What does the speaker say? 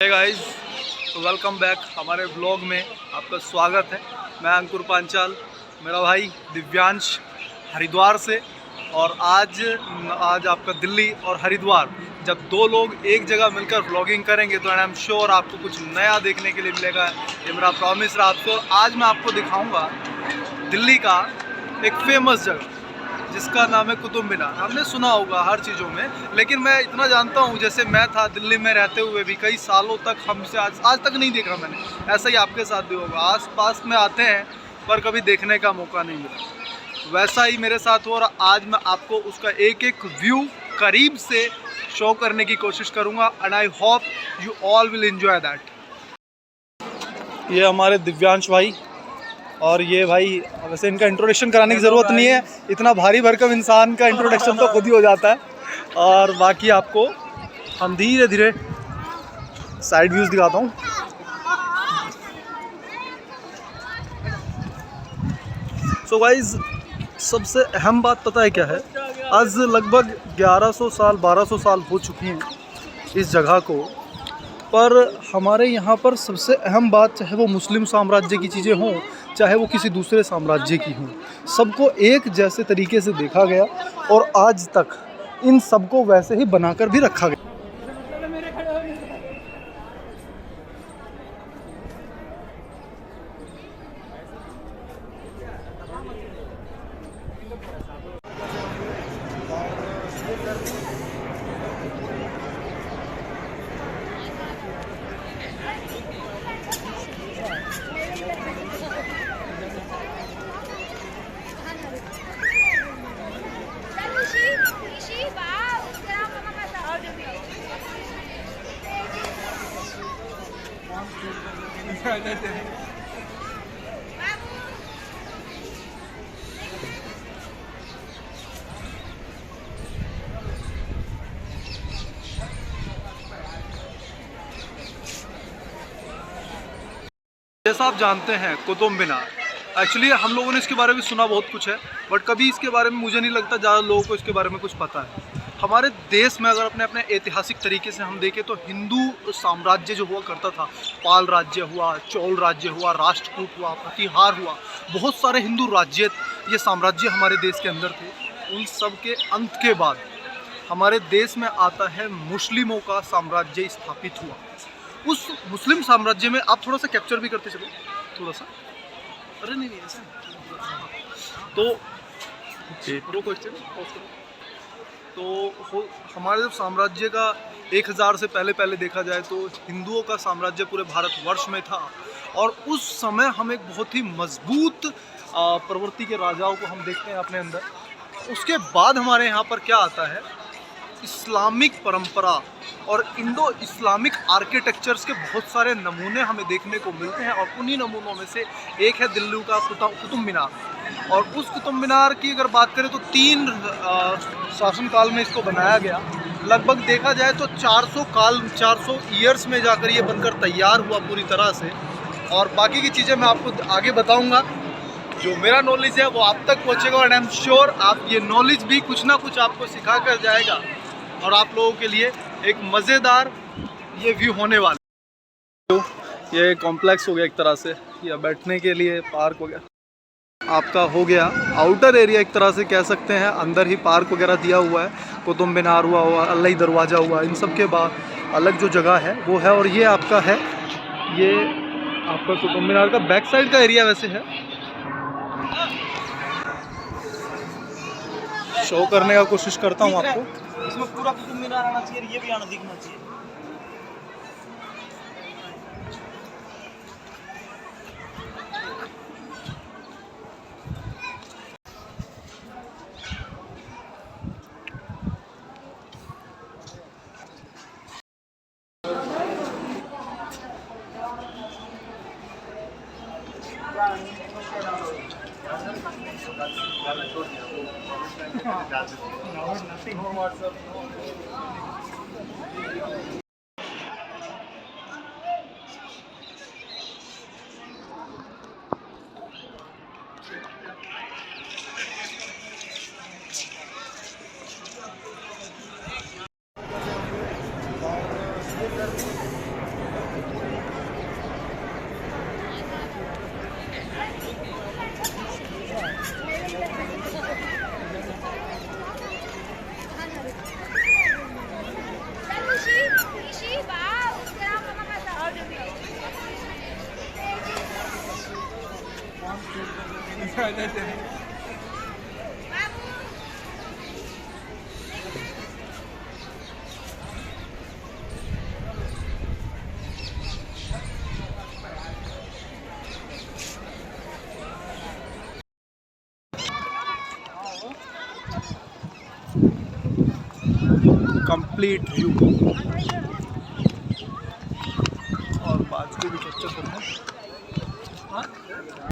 Hey guys, welcome back हमारे blog में आपका स्वागत है। मैं अंकुर पांचाल, मेरा भाई दिव्यांश हरिद्वार से। और आज आपका दिल्ली और हरिद्वार जब दो लोग एक जगह मिलकर व्लॉगिंग करेंगे तो आई एम श्योर आपको कुछ नया देखने के लिए मिलेगा। ये मेरा प्रॉमिस रहा आपको। और आज मैं आपको दिखाऊंगा दिल्ली का एक फेमस जगह जिसका नाम है कुतुब मीनार। हमने सुना होगा हर चीज़ों में, लेकिन मैं इतना जानता हूँ, जैसे मैं था दिल्ली में रहते हुए भी कई सालों तक, हमसे आज तक नहीं देखा मैंने। ऐसा ही आपके साथ भी होगा, आस पास में आते हैं पर कभी देखने का मौका नहीं मिला। वैसा ही मेरे साथ हो, और आज मैं आपको उसका एक एक व्यू करीब से शो करने की कोशिश करूँगा and I hope you all will enjoy that. ये हमारे दिव्यांश भाई, और ये भाई, वैसे इनका इंट्रोडक्शन कराने की ज़रूरत नहीं है, इतना भारी भरकम इंसान का इंट्रोडक्शन तो खुद ही हो जाता है। और बाकी आपको हम धीरे धीरे साइड व्यूज़ दिखाता हूँ। सो गाइज, सबसे अहम बात पता है क्या है? आज लगभग 1100 साल 1200 साल हो चुकी हैं इस जगह को, पर हमारे यहाँ पर सबसे अहम बात, चाहे वो मुस्लिम साम्राज्य की चीज़ें हों चाहे वो किसी दूसरे साम्राज्य की हों, सबको एक जैसे तरीके से देखा गया और आज तक इन सबको वैसे ही बनाकर भी रखा गया। जैसा आप जानते हैं कुतुब मीनार, एक्चुअली हम लोगों ने इसके बारे में सुना बहुत कुछ है, बट कभी इसके बारे में मुझे नहीं लगता ज़्यादा लोगों को इसके बारे में कुछ पता है। हमारे देश में अगर अपने अपने ऐतिहासिक तरीके से हम देखें तो हिंदू साम्राज्य जो हुआ करता था, पाल राज्य हुआ, चोल राज्य हुआ, राष्ट्रकूट हुआ, प्रतिहार हुआ, बहुत सारे हिंदू राज्य, ये साम्राज्य हमारे देश के अंदर थे। उन सब के अंत के बाद हमारे देश में आता है मुस्लिमों का साम्राज्य स्थापित हुआ। उस मुस्लिम साम्राज्य में आप थोड़ा सा कैप्चर भी करते चलो, थोड़ा सा, अरे नहीं ऐसा तो रो क्वेश्चन। तो हमारे जब साम्राज्य का 1000 से पहले देखा जाए तो हिंदुओं का साम्राज्य पूरे भारतवर्ष में था, और उस समय हम एक बहुत ही मजबूत प्रवृत्ति के राजाओं को हम देखते हैं अपने अंदर। उसके बाद हमारे यहाँ पर क्या आता है, इस्लामिक परंपरा और इंडो इस्लामिक आर्किटेक्चर्स के बहुत सारे नमूने हमें देखने को मिलते हैं, और उन्हीं नमूनों में से एक है दिल्ली का कुतुब मीनार। और उस कुतुब मीनार की अगर बात करें तो 3 शासनकाल में इसको बनाया गया। लगभग देखा जाए तो 400 ईयर्स में जाकर ये बनकर तैयार हुआ पूरी तरह से। और बाकी की चीज़ें मैं आपको आगे बताऊँगा। जो मेरा नॉलेज है वो आप तक पहुँचेगा, और आई एम श्योर आप ये नॉलेज भी कुछ ना कुछ आपको सिखा कर जाएगा, और आप लोगों के लिए एक मज़ेदार ये व्यू होने वाला। तो ये कॉम्प्लेक्स हो गया एक तरह से, या बैठने के लिए पार्क हो गया आपका, हो गया आउटर एरिया एक तरह से कह सकते हैं। अंदर ही पार्क वगैरह दिया हुआ है, कुतुब मीनार हुआ, अल्लाही दरवाज़ा हुआ, इन सब के बाद अलग जो जगह है वो है। और ये आपका है, ये आपका कुतुब मीनार का बैक साइड का एरिया वैसे है। शो करने का कोशिश करता हूँ आपको। इसमें पूरा कुतुब मीनार आना चाहिए, ये भी आना दिखना चाहिए। कंप्लीट व्यू और बाजू भी कैप्चर करना। हाँ